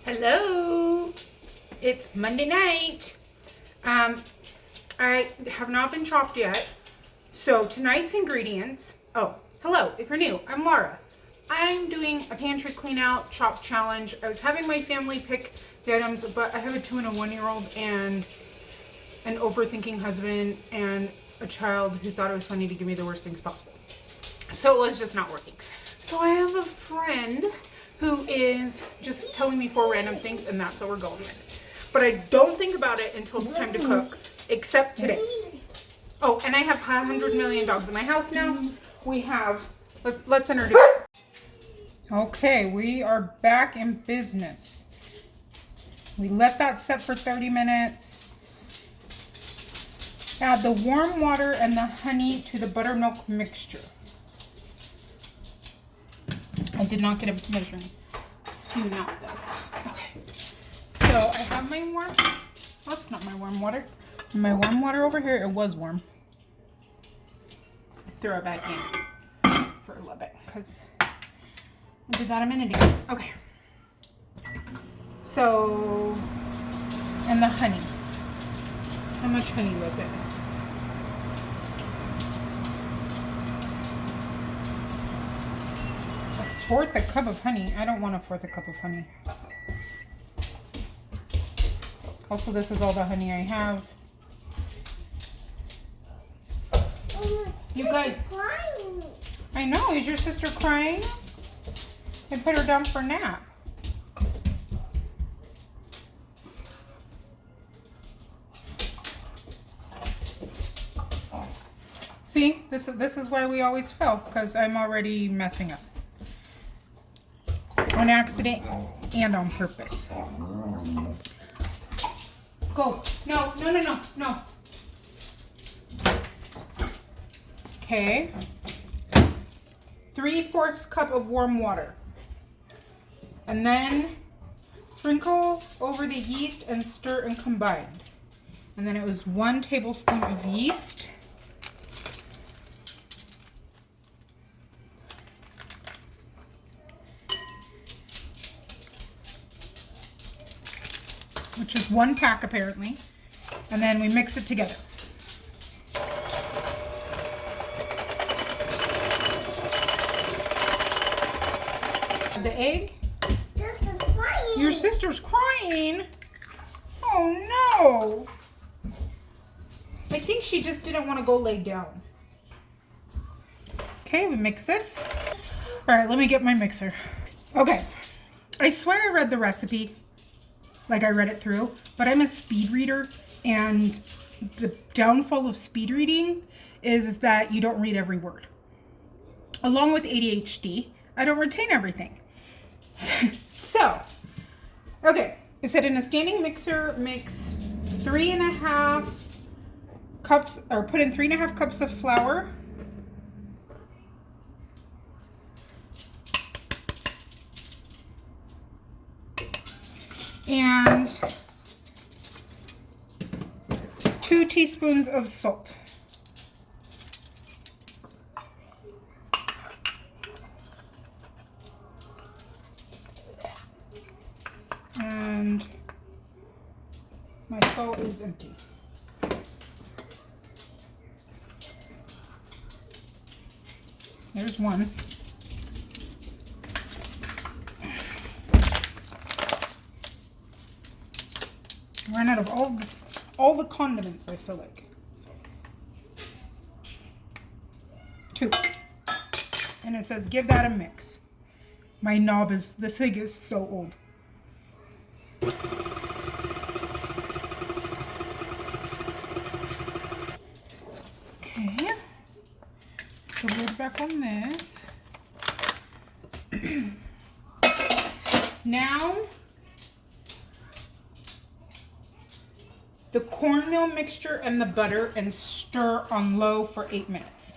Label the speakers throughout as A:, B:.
A: Hello, it's Monday night. I have not been chopped yet. So tonight's ingredients, hello, if you're new, I'm Laura. I'm doing a pantry clean out chop challenge. I was having my family pick the items, but I have a 2 and a 1-year-old and an overthinking husband and a child who thought it was funny to give me the worst things possible. So it was just not working. So I have a friend who is just telling me 4 random things, and that's what we're going with. But I don't think about it until it's time to cook, except today. Oh, and I have 100 million dogs in my house now. We have, let's introduce. Okay, we are back in business. We let that set for 30 minutes. Add the warm water and the honey to the buttermilk mixture. I did not get a measuring spoon out though. Okay. So I have my warm, that's not my warm water. My warm water over here, it was warm. Throw it back in for a little bit because I did that a minute ago. Okay. So, and the honey. How much honey was it? A cup of honey. I don't want a cup of honey. Also, this is all the honey I have. You guys, I know. Is your sister crying? I put her down for a nap. See, this is why we always fail, because I'm already messing up. On accident and on purpose. Go. No. Okay. 3/4 cup of warm water. And then sprinkle over the yeast and stir and combine. And then it was 1 tablespoon of yeast. Which is 1 pack apparently, and then we mix it together. The egg? Your sister's crying? Oh no! I think she just didn't want to go lay down. Okay, we mix this. All right, let me get my mixer. Okay, I swear I read the recipe. Like I read it through, but I'm a speed reader, and the downfall of speed reading is that you don't read every word. Along with ADHD, I don't retain everything. So, okay, it said in a standing mixer, mix 3.5 cups, or put in 3.5 cups of flour. And 2 teaspoons of salt. And my salt is empty. There's 1. Ran out of all the condiments, I feel like. 2. And it says give that a mix. My knob is, this thing is so old. Okay. So lid back on this. Now the cornmeal mixture and the butter, and stir on low for 8 minutes.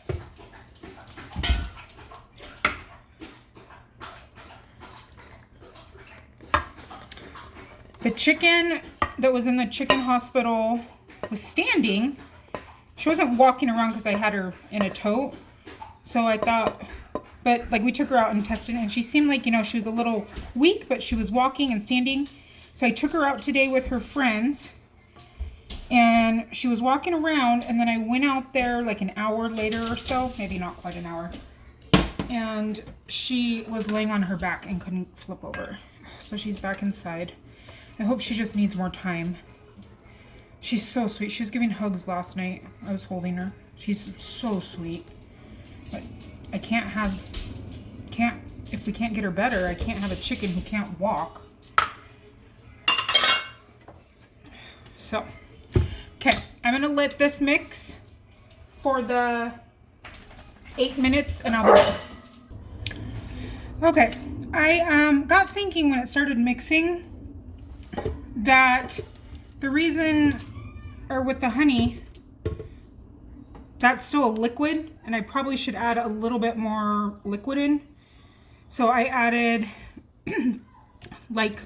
A: The chicken that was in the chicken hospital was standing. She wasn't walking around because I had her in a tote. So I thought But like we took her out and tested it, and she seemed like, you know, she was a little weak, but she was walking and standing. So I took her out today with her friends, and she was walking around, and then I went out there like an hour later or so, maybe not quite an hour, and she was laying on her back and couldn't flip over. So she's back inside. I hope she just needs more time. She's so sweet. She was giving hugs last night. I was holding her. She's so sweet. But I if we can't get her better, I can't have a chicken who can't walk. So, okay, I'm gonna let this mix for the 8 minutes and I'll be back. Okay, I got thinking when it started mixing that the reason, or with the honey, that's still a liquid, and I probably should add a little bit more liquid in. So I added like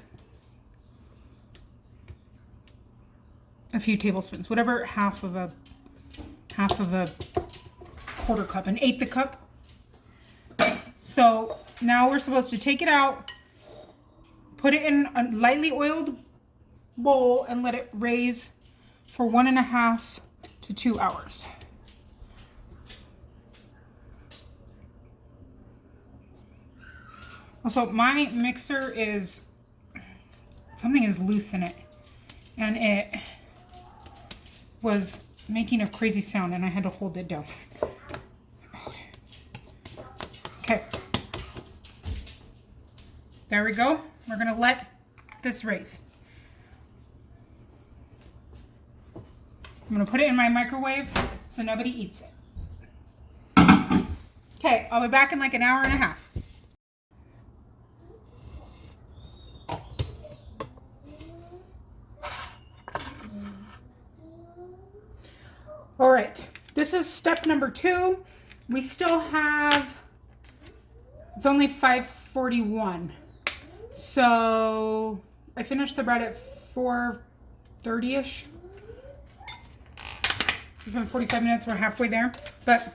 A: a few tablespoons, whatever, half of a quarter cup, an eighth a cup. So now we're supposed to take it out, put it in a lightly oiled bowl, and let it raise for 1.5 to 2 hours. Also, my mixer is, something is loose in it, and it was making a crazy sound, and I had to hold it down. Okay. There we go. We're gonna let this raise. I'm gonna put it in my microwave so nobody eats it. Okay, I'll be back in like an hour and a half. All right, this is step number 2. We still have, it's only 5:41. So I finished the bread at 4:30-ish. It's been 45 minutes, we're halfway there. But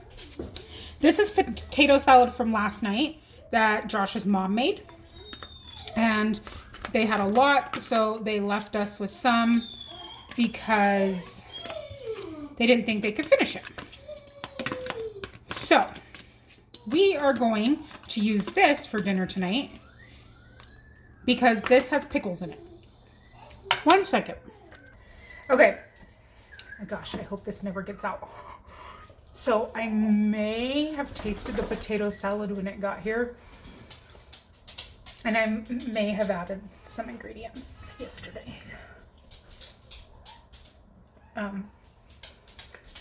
A: this is potato salad from last night that Josh's mom made. And they had a lot, so they left us with some because they didn't think they could finish it. So we are going to use this for dinner tonight because this has pickles in it. 1 second. Okay. Oh gosh, I hope this never gets out. So I may have tasted the potato salad when it got here, and I may have added some ingredients yesterday.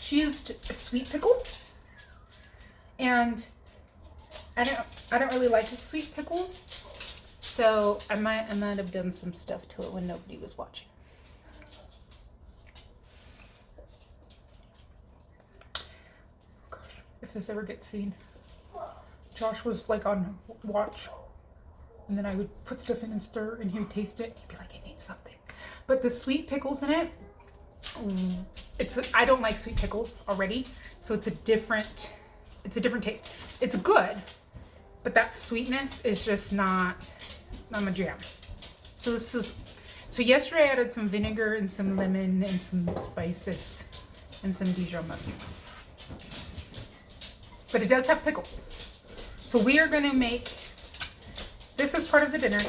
A: She used a sweet pickle, and I don't really like a sweet pickle, so I might have done some stuff to it when nobody was watching. Gosh, if this ever gets seen, Josh was like on watch, and then I would put stuff in and stir, and he would taste it. He'd be like, "It needs something," but the sweet pickles in it. I don't like sweet pickles already, so it's a different taste. It's good, but that sweetness is just not my jam. So yesterday I added some vinegar and some lemon and some spices and some Dijon mustard. But it does have pickles. So we are gonna make this as part of the dinner.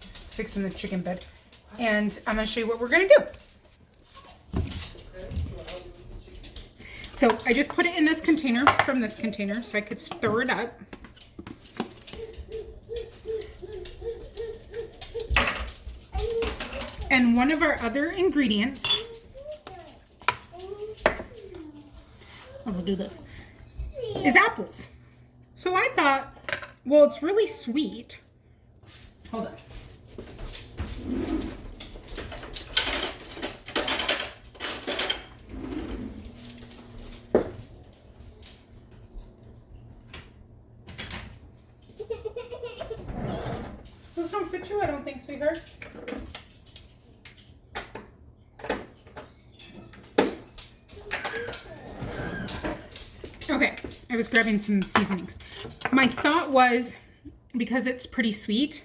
A: Just fixing the chicken bed, and I'm gonna show you what we're gonna do. So I just put it in this container, from this container, so I could stir it up. And one of our other ingredients, let's do this, is apples. So I thought, well, it's really sweet. Hold on. Those don't fit you, I don't think, sweetheart. Okay, I was grabbing some seasonings. My thought was, because it's pretty sweet,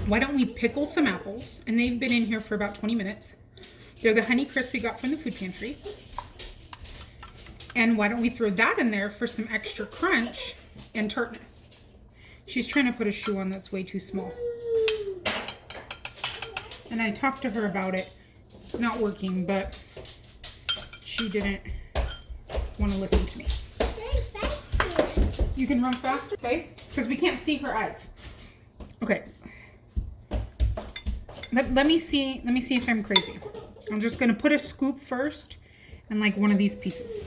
A: why don't we pickle some apples? And they've been in here for about 20 minutes. They're the Honey Crisp we got from the food pantry. And why don't we throw that in there for some extra crunch and tartness? She's trying to put a shoe on that's way too small. And I talked to her about it not working, but she didn't want to listen to me. You can run faster, okay? Because we can't see her eyes. Okay. Let me see if I'm crazy. I'm just gonna put a scoop first and like one of these pieces.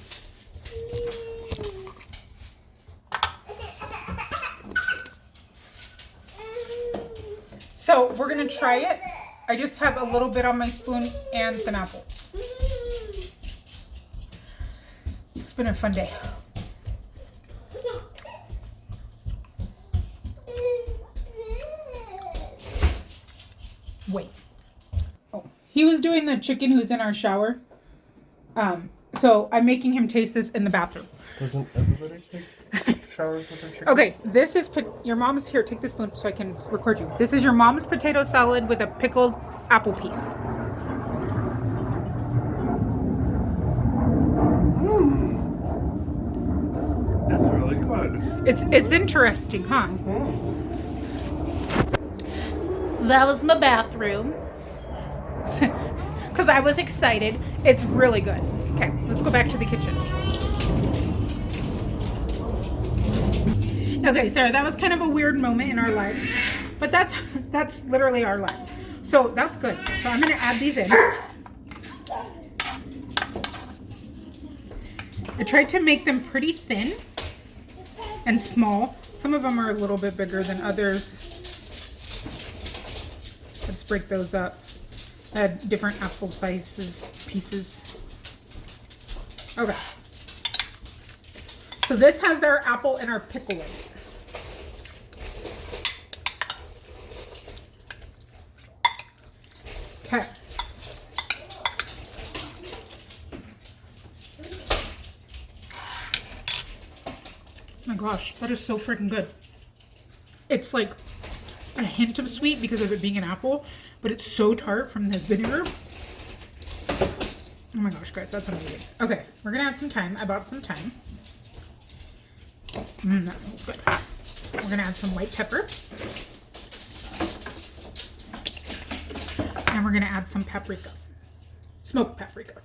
A: So we're gonna try it. I just have a little bit on my spoon and some apple. It's been a fun day. Wait. Oh, he was doing the chicken who's in our shower. So I'm making him taste this in the bathroom.
B: Doesn't everybody take showers with their chicken?
A: Okay, this is your mom's. Here, take this spoon so I can record you. This is your mom's potato salad with a pickled apple piece.
B: That's really good.
A: It's interesting, huh? That was my bathroom. Because I was excited. It's really good. Okay, let's go back to the kitchen. Okay, Sarah, that was kind of a weird moment in our lives. But that's literally our lives. So that's good. So I'm going to add these in. I tried to make them pretty thin and small. Some of them are a little bit bigger than others. Let's break those up. I had different apple sizes, pieces. Okay. So this has our apple and our pickle in it. Okay. Oh my gosh, that is so freaking good. It's like a hint of sweet because of it being an apple, but it's so tart from the vinegar. Oh my gosh, guys, that's amazing. Okay, we're gonna add some thyme. I bought some thyme. That smells good. We're gonna add some white pepper. And we're gonna add some paprika. Smoked paprika.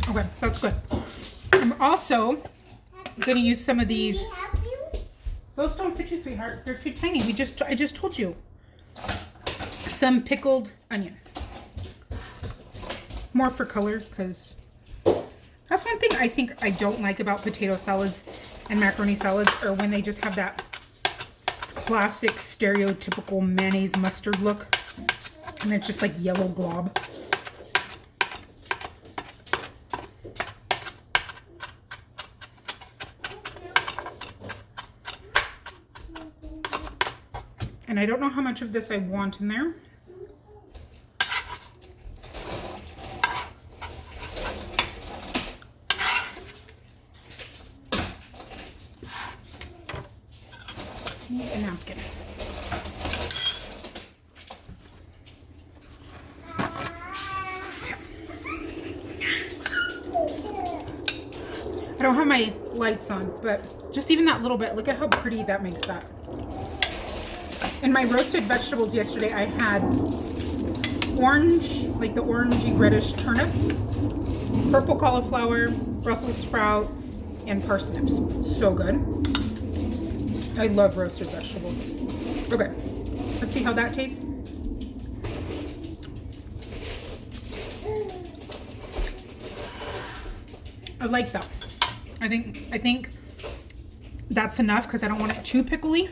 A: Okay, that's good. I'm also going to use some of these. Those don't fit you, sweetheart. They're too tiny. I just told you. Some pickled onion. More for color, because that's one thing I think I don't like about potato salads and macaroni salads, are when they just have that classic stereotypical mayonnaise mustard look. And it's just like yellow glob. And I don't know how much of this I want in there. Need a napkin. I don't have my lights on, but just even that little bit, look at how pretty that makes that. In my roasted vegetables yesterday, I had orange, like the orangey reddish turnips, purple cauliflower, Brussels sprouts, and parsnips. So good. I love roasted vegetables. Okay, let's see how that tastes. I like that. I think that's enough because I don't want it too pickly.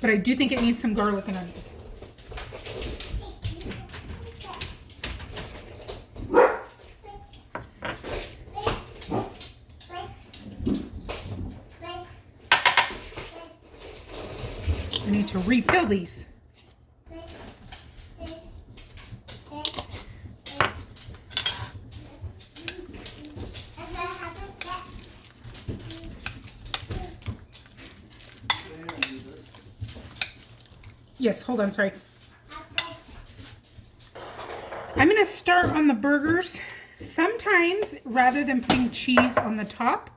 A: But I do think it needs some garlic and onion. to refill these. Yes, hold on, sorry. I'm going to start on the burgers. Sometimes, rather than putting cheese on the top,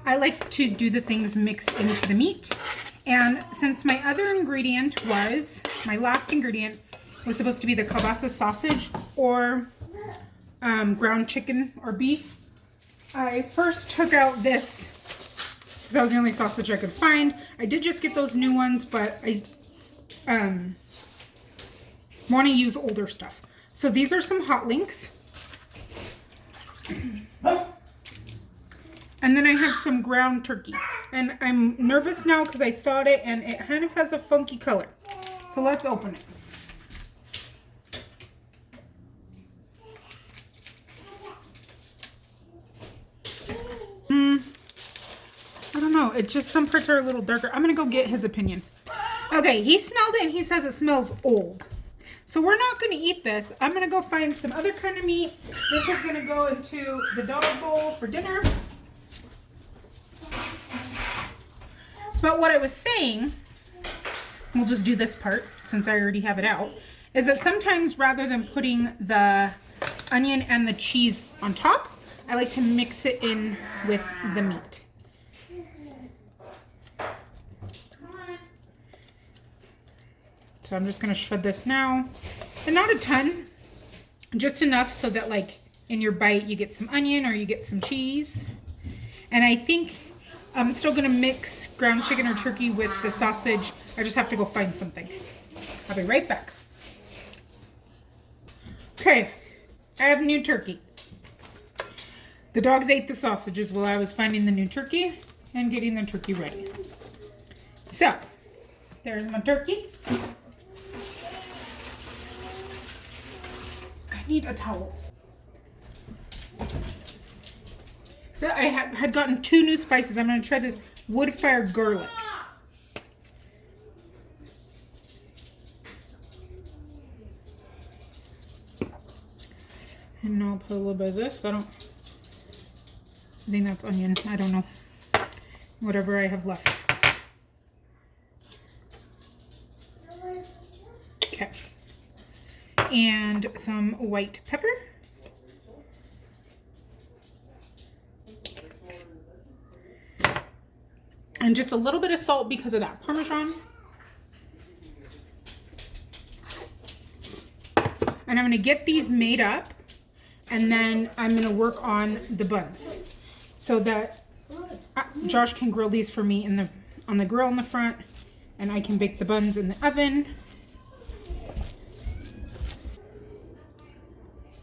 A: I like to do the things mixed into the meat. And since my other ingredient my last ingredient was supposed to be the kielbasa sausage or ground chicken or beef, I first took out this because that was the only sausage I could find. I did just get those new ones, but I want to use older stuff. So these are some hot links. And then I have some ground turkey. And I'm nervous now because I thawed it and it kind of has a funky color. So let's open it. I don't know. It just, some parts are a little darker. I'm going to go get his opinion. Okay, he smelled it and he says it smells old. So we're not going to eat this. I'm going to go find some other kind of meat. This is going to go into the dog bowl for dinner. But what I was saying, we'll just do this part since I already have it out, is that sometimes rather than putting the onion and the cheese on top, I like to mix it in with the meat. So I'm just going to shred this now. And not a ton, just enough so that like in your bite you get some onion or you get some cheese. And I think I'm still going to mix ground chicken or turkey with the sausage. I just have to go find something. I'll be right back. Okay, I have new turkey. The dogs ate the sausages while I was finding the new turkey and getting the turkey ready. So, there's my turkey. I need a towel. I had gotten 2 new spices. I'm going to try this wood fire garlic. And now I'll put a little bit of this. I think that's onion. I don't know. Whatever I have left. Okay. And some white pepper. And just a little bit of salt because of that Parmesan. And I'm going to get these made up. And then I'm going to work on the buns. So that Josh can grill these for me on the grill in the front. And I can bake the buns in the oven.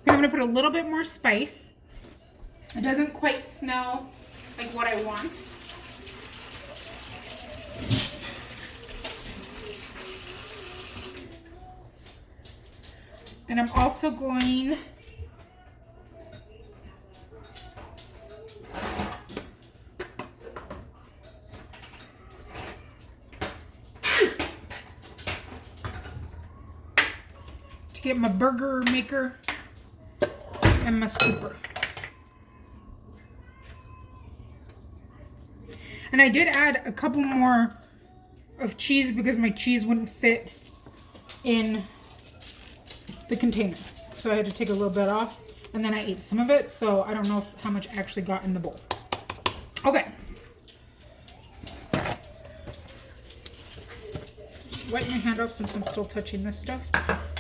A: I'm going to put a little bit more spice. It doesn't quite smell like what I want. And I'm also going to get my burger maker and my scooper. And I did add a couple more of cheese because my cheese wouldn't fit in the container. So I had to take a little bit off and then I ate some of it. So I don't know how much actually got in the bowl. Okay. Just wipe my hand off since I'm still touching this stuff.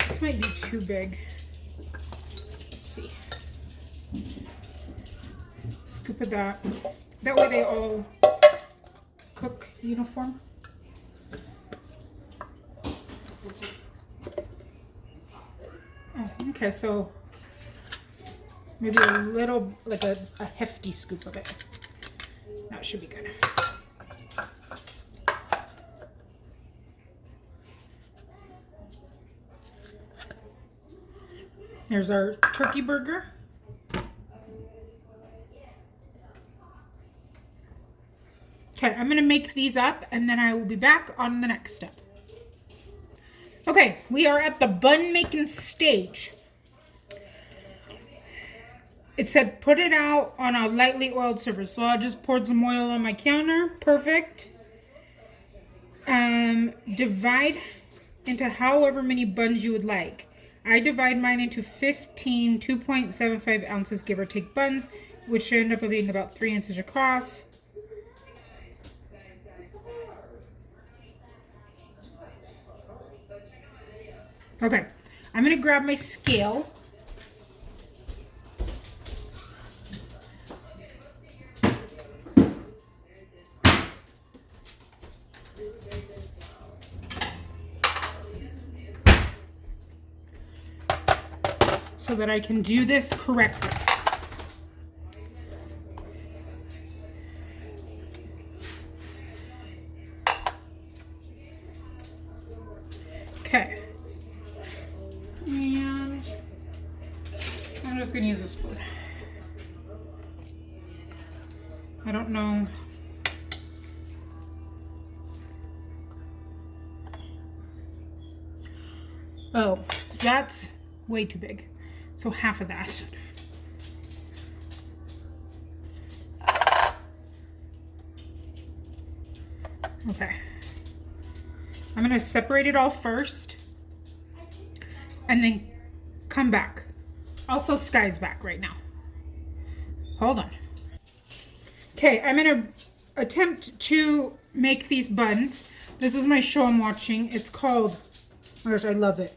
A: This might be too big. Let's see. Scoop of that. That way they all cook uniform. Okay, so maybe a little, like a hefty scoop of it. That should be good. There's our turkey burger. Okay, I'm going to make these up and then I will be back on the next step. Okay, we are at the bun making stage. It said put it out on a lightly oiled surface. So I just poured some oil on my counter. Perfect. Divide into however many buns you would like. I divide mine into 15 2.75 ounces give or take buns, which should end up being about 3 inches across. Okay, I'm going to grab my scale. So that I can do this correctly. Okay. And I'm just going to use a spoon. I don't know. Oh, so that's way too big. So half of that. Okay. I'm going to separate it all first and then come back. Also, Sky's back right now. Hold on. Okay, I'm going to attempt to make these buns. This is my show I'm watching. It's called, oh my gosh, I love it,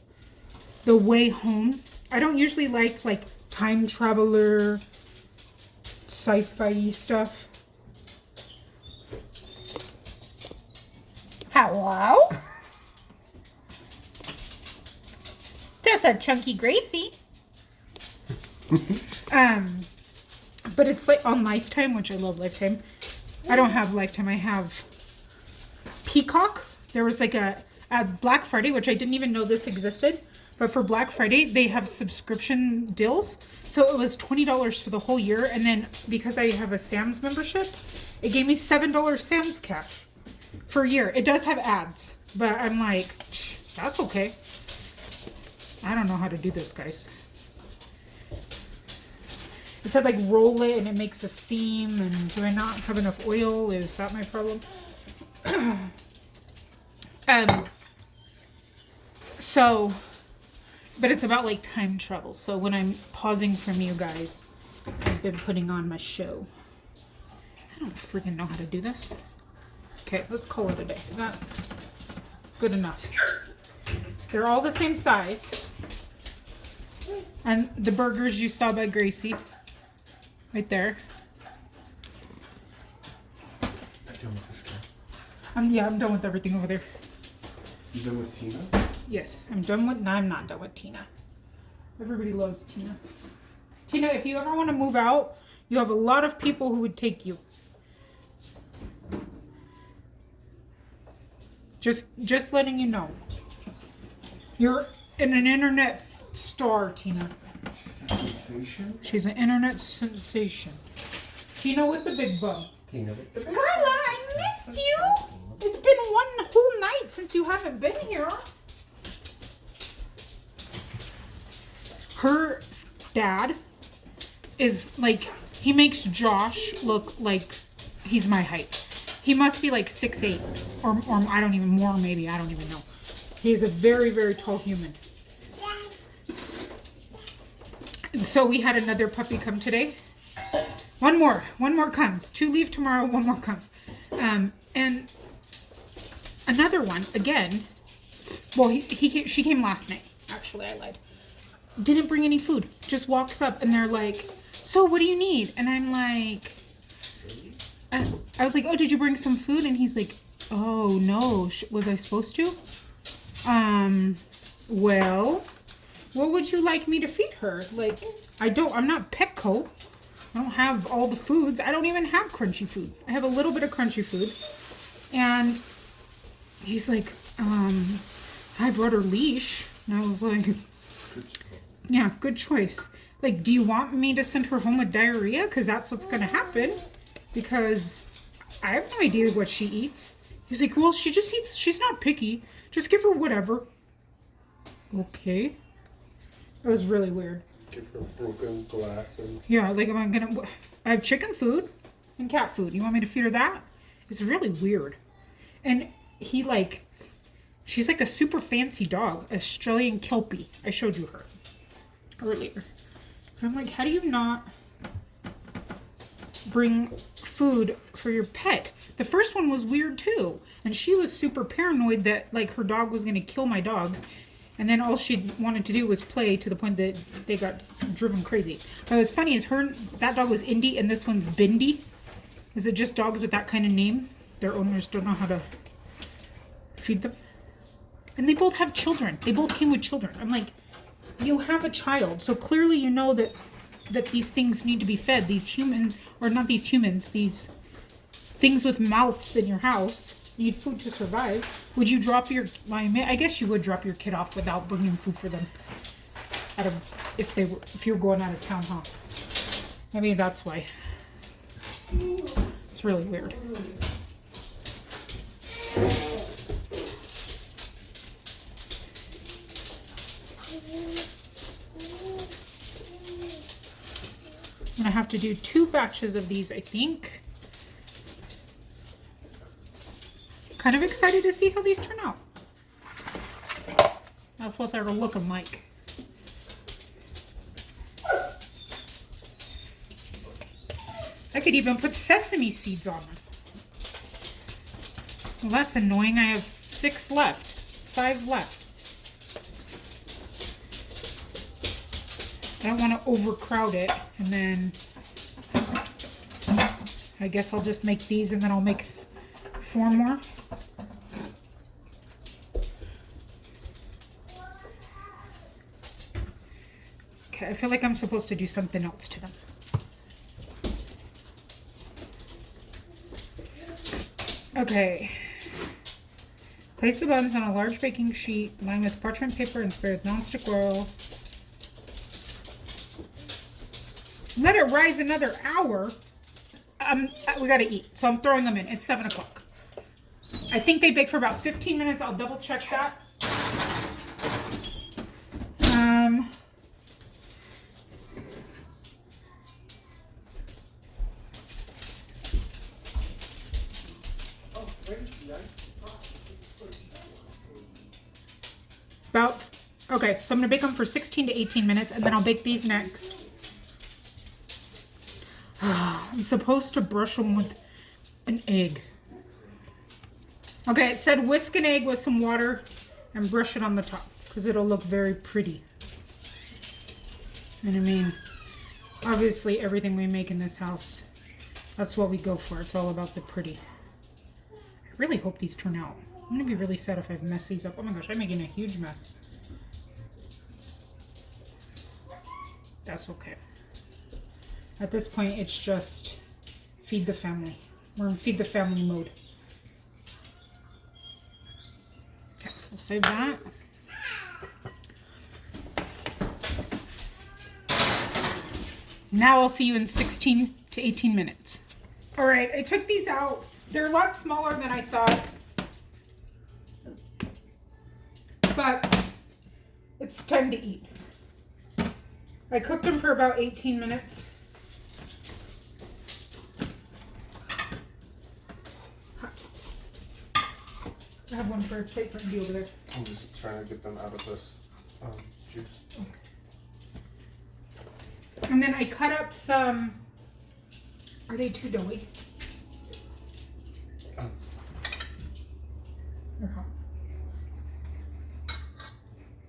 A: The Way Home. I don't usually like time traveler, sci-fi stuff. Hello? That's a chunky Gracie. But it's like on Lifetime, which I love Lifetime. I don't have Lifetime, I have Peacock. There was like at Black Friday, which I didn't even know this existed. But for Black Friday, they have subscription deals. So it was $20 for the whole year. And then because I have a Sam's membership, it gave me $7 Sam's cash for a year. It does have ads, but I'm like, that's okay. I don't know how to do this, guys. It said roll it and it makes a seam. And do I not have enough oil? Is that my problem? But it's about time travel. So when I'm pausing from you guys, I've been putting on my show. I don't freaking know how to do this. Okay, let's call it a day. Is that good enough? They're all the same size. And the burgers you saw by Gracie. Right there.
B: I'm done with this guy.
A: Yeah, I'm done with everything over there.
B: You done with Tina?
A: Yes, I'm done with... No, I'm not done with Tina. Everybody loves Tina. Tina, if you ever want to move out, you have a lot of people who would take you. Just letting you know. You're in an internet star, Tina.
B: She's a sensation?
A: She's an internet sensation. Tina with the big bum.
B: Tina with the big
A: Skylar, I missed you. It's been one whole night since you haven't been here. Her dad is he makes Josh look like he's my height. He must be 6'8", or I don't even, more maybe, I don't even know. He is a very, very tall human. So we had another puppy come today. One more comes. 2 leave tomorrow, 1 more comes. And another one, again, well, she came last night. Actually, I lied. Didn't bring any food. Just walks up and they're like, so what do you need? And I'm like, I was like, oh, did you bring some food? And he's like, oh, no. Was I supposed to? Well, what would you like me to feed her? I'm not Petco. I don't have all the foods. I don't even have crunchy food. I have a little bit of crunchy food. And he's like, I brought her leash. And I was like, yeah, good choice. Do you want me to send her home with diarrhea? Because that's what's going to happen. Because I have no idea what she eats. He's like, well, she just eats, she's not picky. Just give her whatever. Okay. That was really weird.
B: Give her broken glass and...
A: Yeah, like, I have chicken food and cat food. You want me to feed her that? It's really weird. And he, like, she's like a super fancy dog. Australian Kelpie. I showed you her earlier. I'm like, how do you not bring food for your pet? The first one was weird too. And she was super paranoid that, like, her dog was going to kill my dogs. And then all she wanted to do was play to the point that they got driven crazy. But what's funny is that dog was Indy and this one's Bindi. Is it just dogs with that kind of name? Their owners don't know how to feed them. And they both have children. They both came with children. I'm like, you have a child. So clearly you know that these things need to be fed. These human, or not these humans, these things with mouths in your house need food to survive. Would you drop your, I guess you would drop your kid off without bringing food for them. If you were going out of town, huh? Maybe that's why. It's really weird. I'm gonna have to do 2 batches of these, I think. Kind of excited to see how these turn out. That's what they're looking like. I could even put sesame seeds on them. Well, that's annoying. I have 5 left. I don't want to overcrowd it, and then I guess I'll just make these and then I'll make 4 more. Okay, I feel like I'm supposed to do something else to them. Okay. Place the buns on a large baking sheet, line with parchment paper and spray with nonstick oil. Let it rise another hour. We gotta eat, so I'm throwing them in. It's 7 o'clock. I think they bake for about 15 minutes. I'll double check that. Okay, so I'm gonna bake them for 16 to 18 minutes, and then I'll bake these next. I'm supposed to brush them with an egg. Okay, it said whisk an egg with some water and brush it on the top because it'll look very pretty. And I mean, obviously everything we make in this house, that's what we go for. It's all about the pretty. I really hope these turn out. I'm gonna be really sad if I've messed these up. Oh my gosh, I'm making a huge mess. That's okay. At this point, it's just feed the family. We're in feed the family mode. Okay, we'll save that. Now I'll see you in 16 to 18 minutes. All right, I took these out. They're a lot smaller than I thought. But it's time to eat. I cooked them for about 18 minutes. I have one for a plate for Andy over there.
B: I'm just trying to get them out of this juice.
A: And then I cut up some. Are they too doughy? They're hot.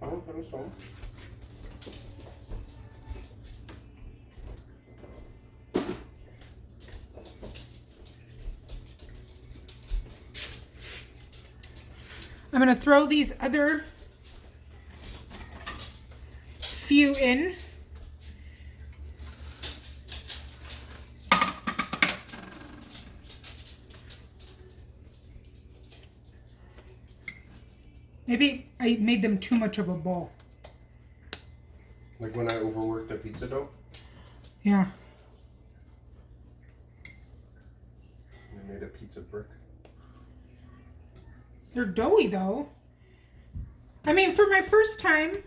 B: I don't think so.
A: I'm going to throw these other few in. Maybe I made them too much of a ball.
B: Like when I overworked the pizza dough?
A: Yeah.
B: And made a pizza brick.
A: They're doughy though. I mean, for my first time,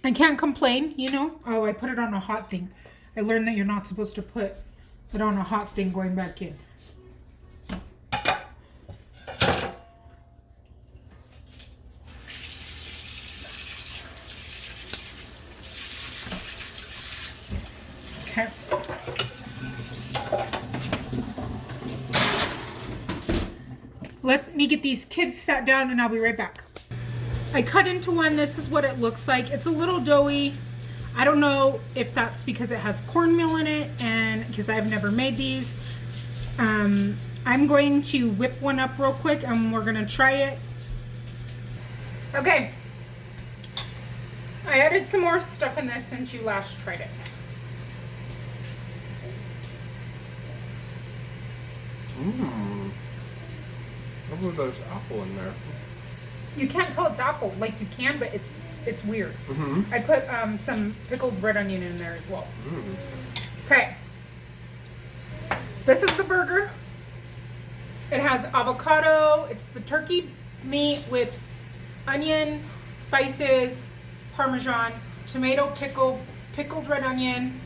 A: I can't complain, you know. Oh, I put it on a hot thing. I learned that you're not supposed to put it on a hot thing going back in. Okay. Let me get these kids sat down and I'll be right back. I cut into one. This is what it looks like. It's a little doughy. I don't know if that's because it has cornmeal in it and because I've never made these. I'm going to whip one up real quick and we're going to try it. Okay. I added some more stuff in this since you last tried it.
B: Mmm. I believe there's apple in there.
A: You can't tell it's apple. Like you can, but it's weird.
B: Mm-hmm.
A: I put some pickled red onion in there as well.
B: Mm.
A: Okay. This is the burger. It has avocado. It's the turkey meat with onion, spices, Parmesan, tomato, pickled red onion,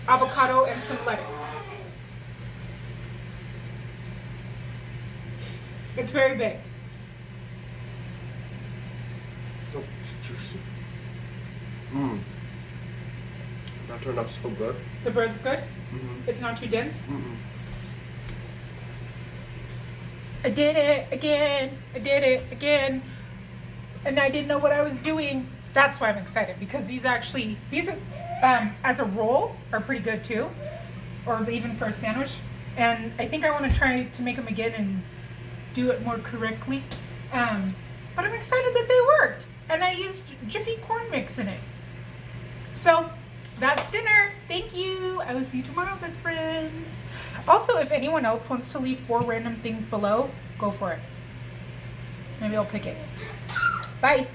A: avocado, and some lettuce. It's very big.
B: Oh, it's juicy. Mmm. That turned out so good.
A: The bread's good.
B: Mm-hmm.
A: It's not too dense.
B: Mm-hmm.
A: I did it again. I did it again. And I didn't know what I was doing. That's why I'm excited because these as a roll are pretty good too, or even for a sandwich. And I think I want to try to make them again and do it more correctly. But I'm excited that they worked. And I used Jiffy corn mix in it. So that's dinner. Thank you. I will see you tomorrow, best friends. Also, if anyone else wants to leave 4 random things below, go for it. Maybe I'll pick it. Bye.